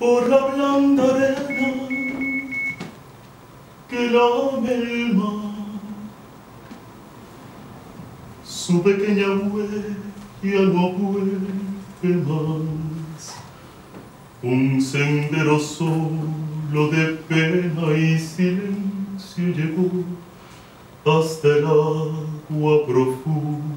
por la blanda arena que lame el mar. Su pequeña huella no vuelve más. Un sendero solo de pena y silencio llegó hasta el agua profunda.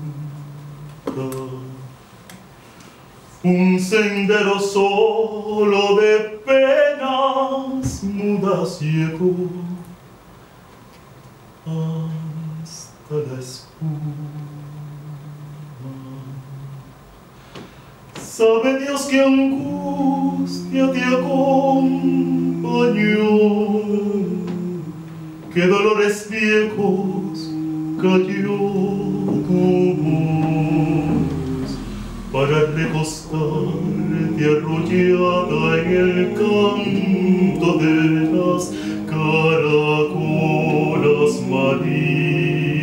Un sendero solo de penas mudas llegó hasta la espuma. Sabe Dios que angustia te acompañó, que dolores viejos cayó tu voz para recostarte arrollada en el canto de las caracolas marinas.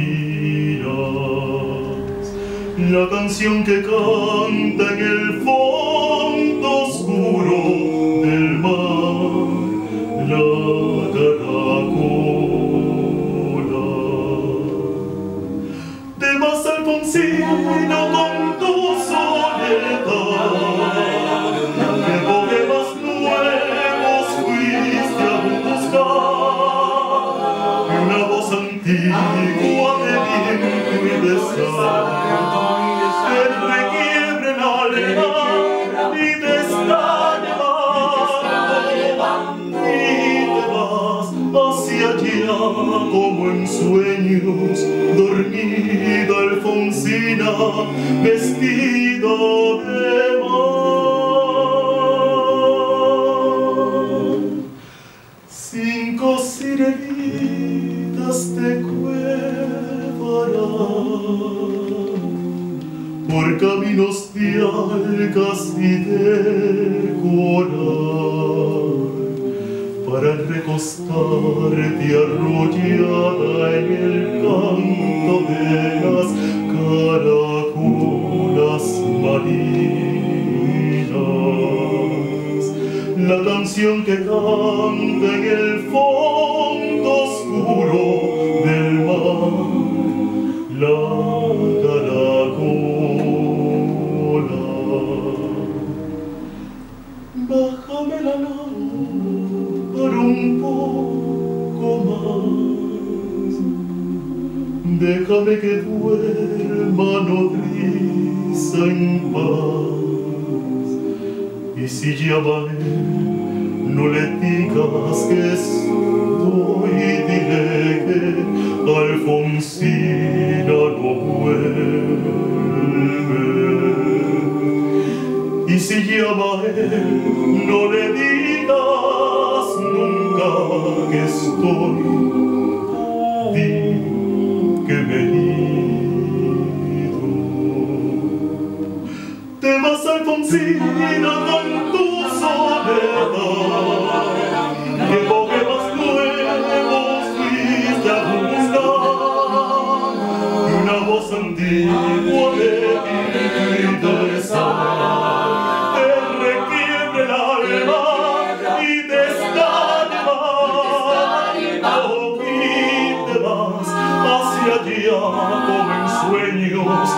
La canción que canta en el fondo oscuro del mar, la caracola. Temas Alfonsino con tu soledad, que poemas nuevos fuiste a buscar, una voz antigua de viento y de sal, te requiebre el alma y te está llevando, y te vas hacia allá como en sueños, dormida Alfonsina, vestida de mar. 5 sirenitas te cuevarán por caminos de algas y de coral, para recostarte arrollada en el canto de las caracolas marinas. La canción que canta en el fondo oscuro del mar, la caracola. Bájame la lámpara un poco más, déjame que duerma nodriza en paz. Y si llama a él, no le digas que estoy, dile que Alfonsina no vuelve. Y si llama a él, no le digas nunca que estoy, di que me he ido. Te vas, Alfonsina, con tu soledad, que poemas nuevos fuiste a buscar, y una voz antigua de viento y de sal te requiebre el alma y te está llevando, y te vas hacia allá como en sueños,